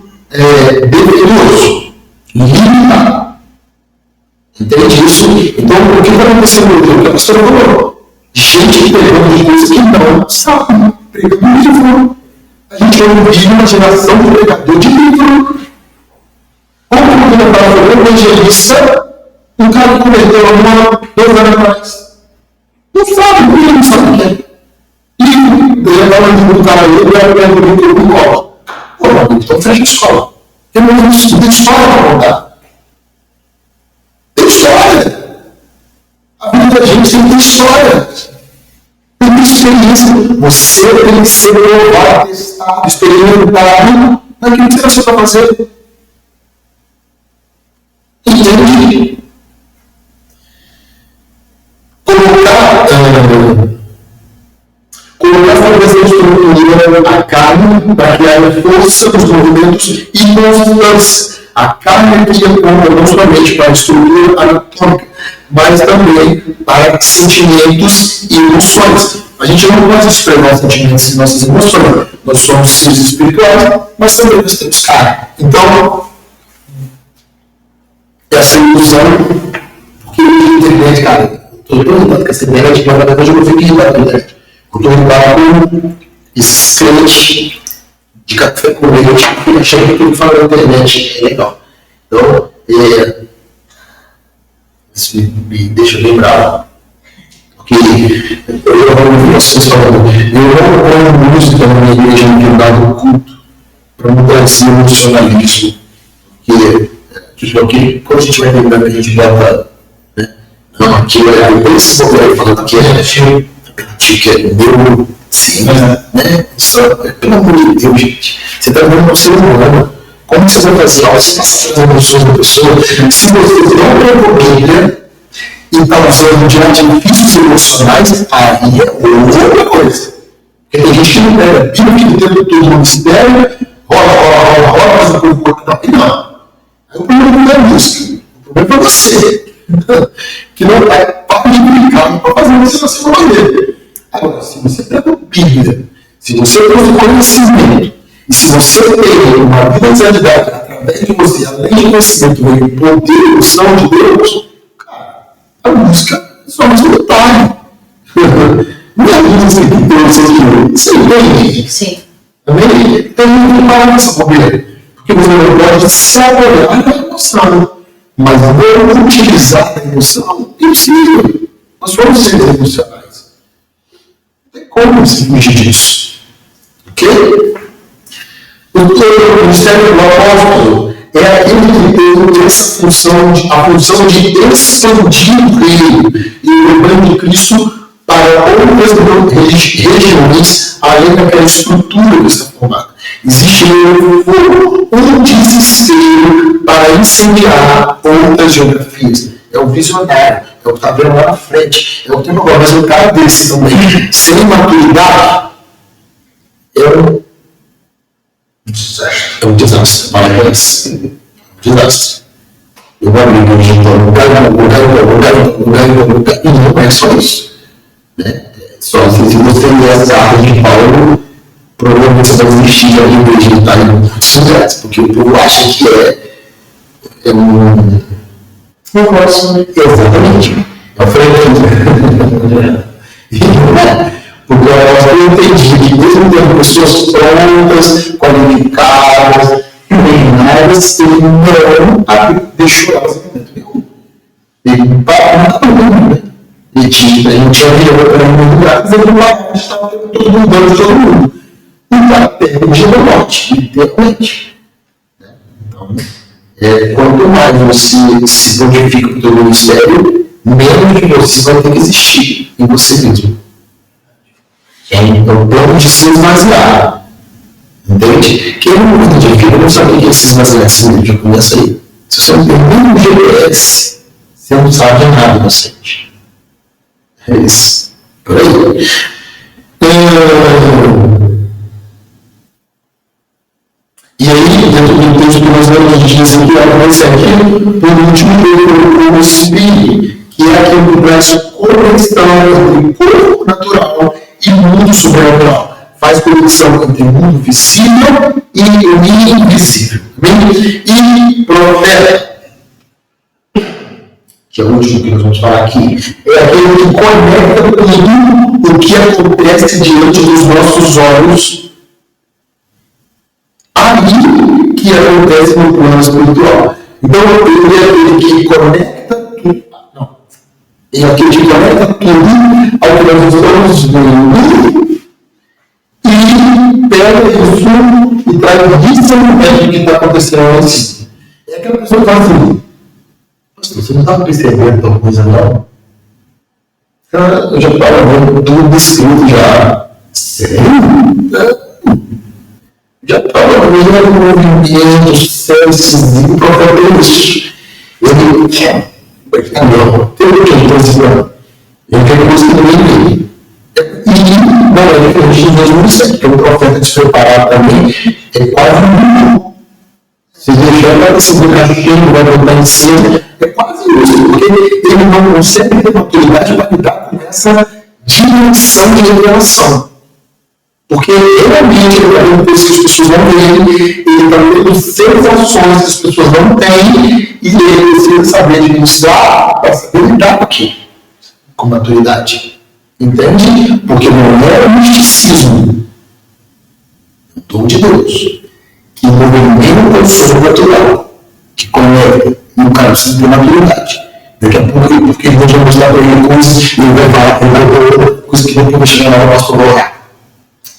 [SPEAKER 2] defeituoso, limitado. Entende isso? Então, o que está acontecendo hoje? O que a pastora falou? Gente pregando de coisas que não sabe. Pregando livro. A gente ouve uma geração de pregador de livro. Como eu estava falando, evangelista, um cara que cometeu alguma 2 anos atrás. Não sabe, porque ele não sabe o que é. E ele estava no cara aí, ele era o que eu não gosto. Pô, então fecha a escola. Eu não estudo história para contar. Tem história. A vida da gente tem que ter história. Tem que ter experiência. Você tem que ser provado, testado, experimentado naquilo que você nasceu para fazer. Entende? Colocar sobre essa estrutura a carne para que haja força nos movimentos e constância. A carne aqui é não somente para a estrutura anatômica, mas também para sentimentos e emoções. A gente não pode expressar sentimentos e nossas emoções. Nós somos seres espirituais, mas também nós temos carne. Então, essa ilusão, porque a internet, cara, estou perguntando que essa internet, na verdade, eu não fico irritado com a internet. Eu estou irritado com esses crentes de café com leite, achando que tudo que fala na internet é legal. Então, isso me deixa bem bravo. Porque eu ouvi vocês falando, eu não ponho música na minha igreja no dia do culto para não trazer emocionalismo. Porque quando a gente vai terminar, a gente bota, né? Não, aquilo é esse povo falando que é meu, sim, né? Só, pelo amor de Deus, gente. Você está vendo um ser humano. Como você vai fazer algo? Você está as emoções da pessoa. Se você não pegou Bíblia e está usando de artifícios emocionais, aí é outra coisa. Porque tem gente que não pega a Bíblia, que tem todo o mistério, rola, mas o povo não. O problema não é a música, o problema é você, que não é papo de brincar para fazer você na sua maneira. Agora, se você tem a Bíblia, se você tem o conhecimento, e se você tem uma vida de santidade através de você, além de conhecimento, vem o poder e a unção de Deus, cara, a música é só mais um detalhe. Não é a música que Deus seja. Você entende? Sim. Amém? Então, não tem para nessa bobeira. Porque você não pode se apoiar na emoção, mas não utilizar a emoção é impossível. Nós somos seres emocionais. Não tem como se fugir disso. Ok? O ministério do apóstolo é aquele que tem essa função, a função de expandir o reino e o rebanho de Cristo para outras regiões, além daquela estrutura que está formada. Existe um desespero para incendiar outras geografias. É o visionário, é o que está vendo lá na frente, é o tempo agora. Mas um cara desse também, sem maturidade, é um desastre. É um desastre. Parabéns. É um desastre. Eu vou abrir o lugar, e não é só isso. Né? Só se você ler as cartas de Paulo, provavelmente você vai desistir ali em vez de estar em muitos lugares, porque o povo acha que é um negócio. Exatamente. É o freio. E não é. Porque eu entendi que mesmo tendo pessoas prontas, qualificadas, treinadas, ele não deixou elas em momento nenhum. Ele não estava problema, né? A gente tinha virado para um lugar, mas ele não estava todo mundo dando de todo mundo. Então, perdia do norte, literalmente. Então, quanto mais você se modifica para o teu ministério, menos de você vai ter que existir em você mesmo. Então, o plano de se esvaziar. Entende? Quem não muda de vida não sabe o que é se esvaziar assim, já começa aí. Se você não tem nenhum GPS, você não sabe de nada inocente. É isso. Por aí. E aí, dentro do texto que nós vamos dizer que aparece aqui, por último, eu consigo que é aquele que traz conexão entre corpo natural e mundo sobrenatural. Faz conexão entre o mundo visível e o invisível. E profeta, que é o último que nós vamos falar aqui, é aquele que conecta tudo o que acontece diante dos nossos olhos, ali que acontece no plano espiritual. Então, ele é aquele que conecta tudo. Não. É aquele que conecta tudo ao que nós estamos vendo e pega isso e traz discernimento do que está acontecendo antes. É aquela pessoa que fala assim: pastor, você não está percebendo tal coisa, não? Eu já estava vendo tudo descrito já. Sério? Já estava vendo o movimento, céu, esquisito, profeta isso. Ele quer. Não, tem o que ele está dizendo. Ele quer que você também. E não é diferente de Deus no céu, porque o profeta despreparado também é quase um. Se deixar, vai receber cachorro, vai botar em cima. É quase isso, porque ele não consegue ter maturidade para lidar com essa dimensão de revelação. Porque realmente ele está vendo coisas que as pessoas não veem, ele está vendo sensações que as pessoas não têm, e ele precisa saber administrar para saber lidar aqui com maturidade. Entende? Porque não é o misticismo, é o dom de Deus, que movimenta o sobrenatural, que conecta, e o cara precisa ter maturidade. Daqui a pouco, porque ele vai mostrar para ele coisas, ele vai falar, ele vai ver coisas que depois vai chegar na hora do pastor Borra.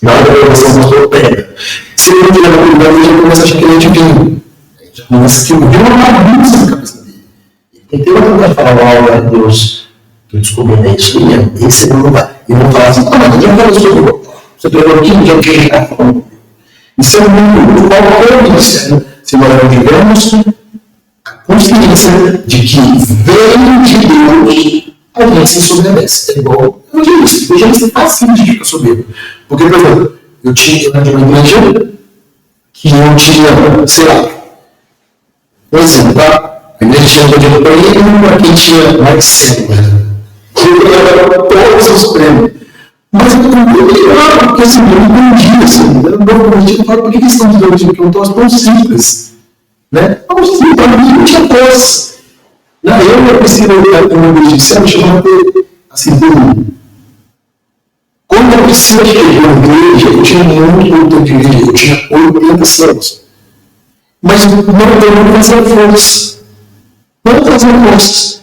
[SPEAKER 2] Na hora da gravação, o pastor pega. Se ele não tiver maturidade, ele já começa a achar que ele é divino. Já começa a ter uma bagunça na cabeça dele. Ele tem que ter maturidade para falar, olha, Deus, que eu descobri, é isso aí, esse não vai. E não fala assim, ah, mas ninguém vai resolver. Você pegou aqui, ninguém quer ficar falando. Isso é um mundo qualquer ministério. Se nós não tivermos a consciência de que vem de Deus, a gente se sobrevesse. É igual eu disse, hoje a gente está fácil de ficar soberbo. Porque, por exemplo, eu tinha uma igreja que não tinha, sei lá, por exemplo, tá? A igreja tinha pedido para ele, para quem tinha mais cérebro. Eu ganhava todos os prêmios. Mas eu não entendi, porque assim, eu não entendi, assim, eu não entendi, por que eles estão dizendo isso? Porque é um troço tão simples, né? Tão simples, para mim não tinha coisa. Eu preciso ter uma igreja de céu, chamava de, assim, quando eu preciso chegar na igreja, eu tinha muito tempo de igreja, eu tinha 80 céus. Mas não fazia força. Não fazia força.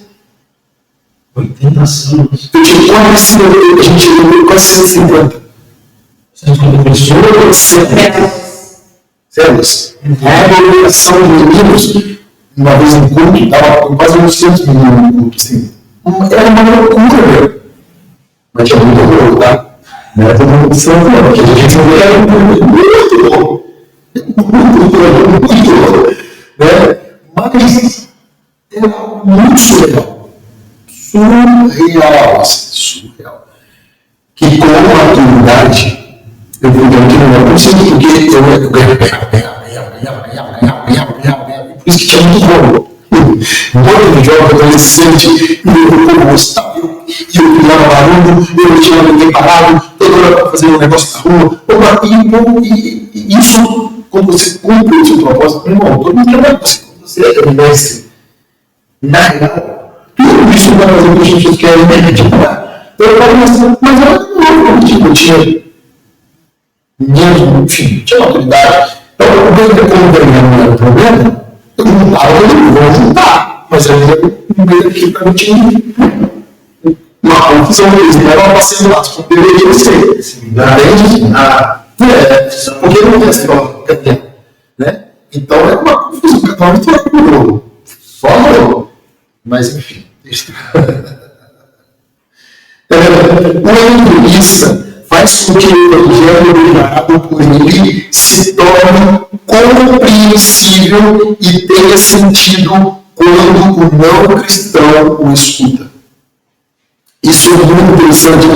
[SPEAKER 3] 80 células.
[SPEAKER 2] Eu tinha quase a gente chegou quase 150.
[SPEAKER 3] 150 pessoas?
[SPEAKER 2] Células. A aglomeração de meninos, uma vez no culto, estava quase 800 meninos no culto. Assim. Era uma loucura, velho. Mas tinha muito bom, tá? Não era todo mundo de São Paulo, porque a gente não era muito bom. Muito bom. Né? Mas era algo muito surreal. Surreal. Que com a maturidade, eu fui vendo que não era possível, porque eu ganhava. Por isso que tinha muito bom. Muito jovem, adolescente, eu gostava, e eu criava barulho, eu não tinha ninguém parado, toda hora para fazer um negócio na rua. E isso, quando você cumpre o seu propósito, irmão, todo mundo trabalha com você é mestre. Na real, tudo isso vai fazer o que a gente quer, eu falo, mas eu não tinha mesmo, enfim, tinha autoridade. Então, como ganhar não era o problema, eu não vou juntar, mas eu não veio aqui para não tinha uma confusão deles, não era uma parceria lá, como deveria ser. Porque não tem essa prova, né? Então é uma confusão, cada um vai pro jogo. Só não. Mas enfim. O evangelista faz com que o evangelho gerado por ele se torne compreensível e tenha sentido quando o não cristão o escuta. Isso é muito interessante.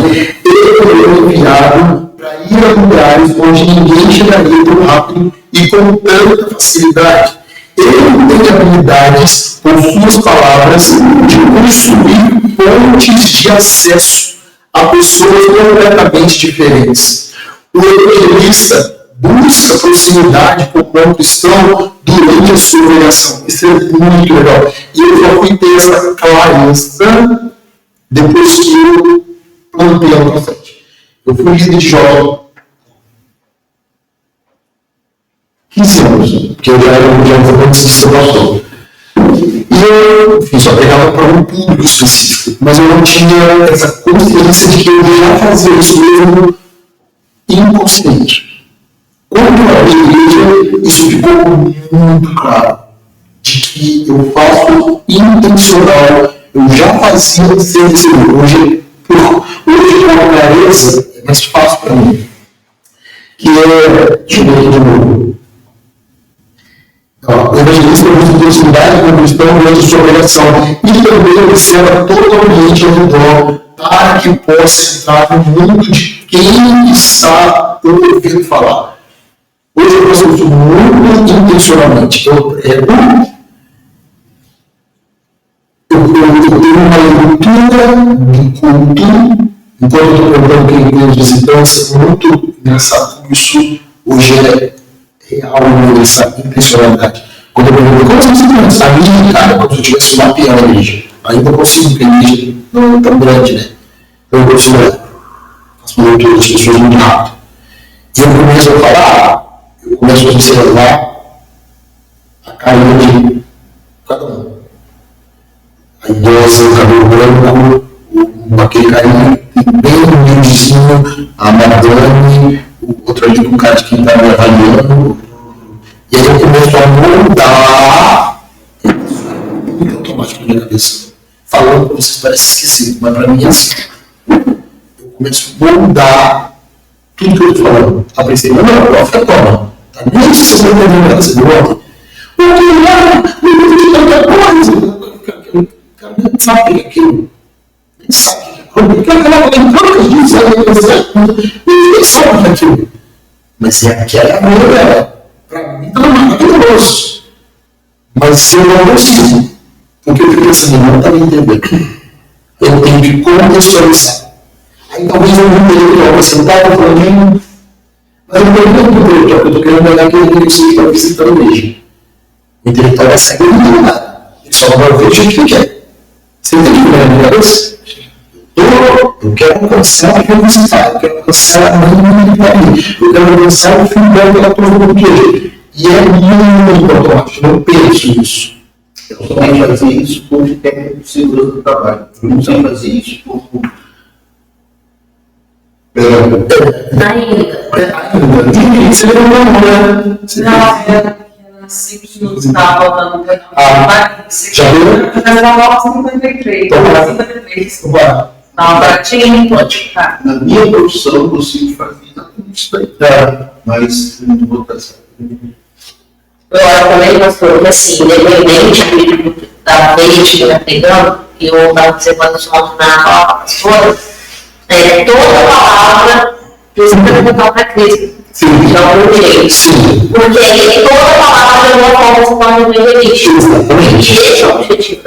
[SPEAKER 2] Ele foi enviado para ir a lugares onde ninguém chegaria tão rápido e com tanta facilidade. Ele tem habilidades, com suas palavras, de construir pontes de acesso a pessoas completamente diferentes. O evangelista busca proximidade com o não cristão durante a sua pregação. Isso é muito legal. E eu já fui ter essa clareza depois que eu plantei a nossa frente. Eu fui líder de jovem 15 anos, porque eu já era um jovem antes de ser pastor. E eu, enfim, só pegava para um público específico, mas eu não tinha essa consciência de que eu já fazia isso mesmo inconsciente. Quando eu abri a igreja, isso ficou muito claro, de que eu faço intencional, eu já fazia sem receber. Hoje, com a clareza, é mais fácil para mim. Que é, deixa eu ver aqui de novo. O evangelista busca proximidade com o cristão durante a sua pregação e também observa todo o ambiente ao redor para que possa entrar no mundo de quem está ouvindo falar. Hoje eu faço isso muito intencionalmente. Eu tenho uma leitura de culto, enquanto eu estou perguntando quem tem os visitantes, muito engraçado. Isso hoje é real, essa intencionalidade. Quando eu pergunto, como você se a minha cara, como se eu estivesse mapeando a igreja, ainda eu consigo, porque a igreja não é tão grande, né? Então eu consigo faço uma leitura das pessoas muito rápido. E eu começo a falar, eu começo a observar a carinha de cada um. A idosa, o cabelo branco, aquele carinha bem humildezinho, a madame, o outro ali com cara de quem está me avaliando. E aí eu começo a mudar. Isso é muito automático na minha cabeça. Falando para vocês parece esquisito, mas para mim é assim. Eu começo a mudar tudo que eu estou falando. A princípio, não, fica toma. Tá? Nem se vocês não entendem nada, vocês não ontem. Não de tanta coisa. O cara nem sabe o que é aquilo. Nem sabe o que é aquilo. Ninguém sabe o que é aquilo. Mas é aquela a mulher dela. Para mim está maravilhoso. Mas eu não consigo. Porque eu fico pensando, não está me entendendo. Eu tenho que contextualizar. Aí talvez eu não tenha que acrescentar para mim. Mas eu não tenho que eu estou querendo olhar aquele que você está visitando mesmo. O intelectual vai sair não tem nada. Ele só vai ver o jeito que ele quer. Você entende o que é na minha cabeça? Eu quero alcançar o que eu visitar, eu quero alcançar a minha família, eu quero alcançar o feedback que ela tomou do queijo. E é muito automático, eu não penso nisso.
[SPEAKER 4] Eu só sei fazer isso porque tem segurança do trabalho. Eu não sei fazer isso porque.
[SPEAKER 1] Ainda.
[SPEAKER 2] Você não né?
[SPEAKER 1] Não, 5 minutos estava faltando.
[SPEAKER 2] Já viu?
[SPEAKER 1] Mas ela volta 53. 53. Na prática não pode. Tá.
[SPEAKER 4] Na minha profissão, eu consigo fazer exatamente isso daí. Mas não vou trazer.
[SPEAKER 1] Eu acho também, pastor, que assim, independente da vez que eu pregando, e eu estava observando isso ontem na palavra pastora, toda palavra precisa voltar para Cristo.
[SPEAKER 2] Sim.
[SPEAKER 1] De algum jeito.
[SPEAKER 2] Sim.
[SPEAKER 1] Porque aí toda palavra de alguma forma se torna um evangelista.
[SPEAKER 2] Exatamente.
[SPEAKER 1] Esse é o objetivo.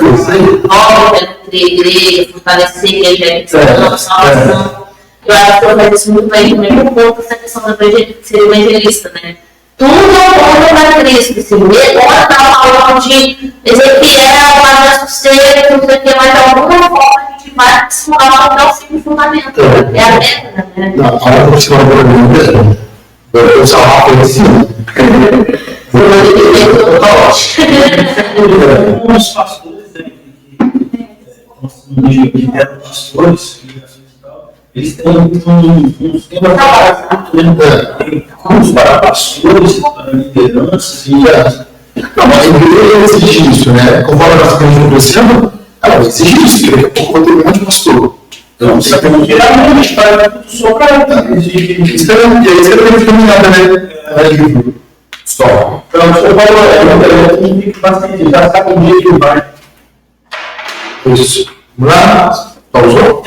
[SPEAKER 1] Obviamente, nutrir a igreja, fortalecer a igreja, a salvação. Eu acho que eu faço isso muito bem também por conta dessa questão da ser evangelista, né? Tudo aponta para Cristo. Se agora está falando de Ezequiel, Guarda Sossego, não sei o que, mas de alguma forma a gente vai simular até o fim do fundamento. É a meta, né?
[SPEAKER 2] Não, a hora que você vai para mim mesmo. Eu só rápido assim.
[SPEAKER 3] Alguns pastores, né, que eram pastores, eles têm uns temas cursos para pastores, para lideranças e
[SPEAKER 2] Não, mas a igreja exige isso, né? Conforme a nossa igreja crescendo, ela vai exigir isso, que daqui a pouco vai ter um monte de pastor.
[SPEAKER 3] então, você tem que tirar a gente para tudo só para
[SPEAKER 2] Isso é determinado, né? Livro. Só.
[SPEAKER 3] Então, você falou, tem que bastante, já sabe o dia que vai.
[SPEAKER 2] Isso. Vamos lá? Pausou?